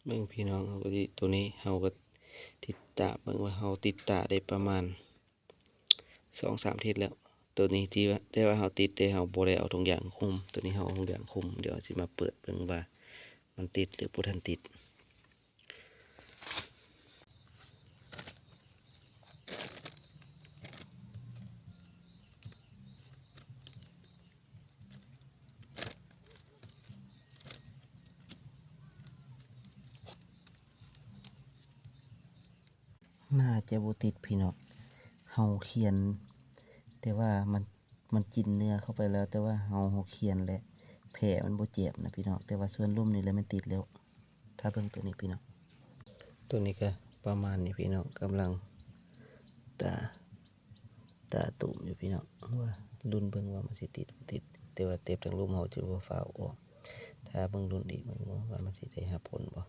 เบิ่งพี่น้องเอาดิตัวนี้เฮาก็ติดตาเบิ่งว่าเฮาติดตาได้ประมาณ2-3 อาทิตย์แล้วตัวนี้ที่ว่าแต่ว่าเฮาติดแต่เฮาบ่ได้เอาถุงยางคลุมตัวนี้เฮาเอาถุงยางคลุมเดี๋ยวสิมาเปิดเบิ่งว่ามันติดหรือบ่ทันติดน่าจะบ่ติดพี่น้องเฮาเขียนแต่ว่ามันกินเนื้อเข้าไปแล้วแต่ว่าเฮาเขียนและแผลมันบ่เจ็บนะพี่น้องแต่ว่าส่วนลุ่มนี่แหละมันติดแล้วถ้าเบิ่งตัวนี้พี่น้องตัวนี้ก็ประมาณนี้พี่น้องกำลังตาตุ่มอยู่พี่น้องว่ารุ่นเบิ่งว่ามันสิติดบ่ติดแต่ว่าเต็บทั้งลุ่มเฮาจะบ่ฟ้าวออกถ้าเบิ่งรุ่นอีกมันว่ามันสิได้รับผลบ่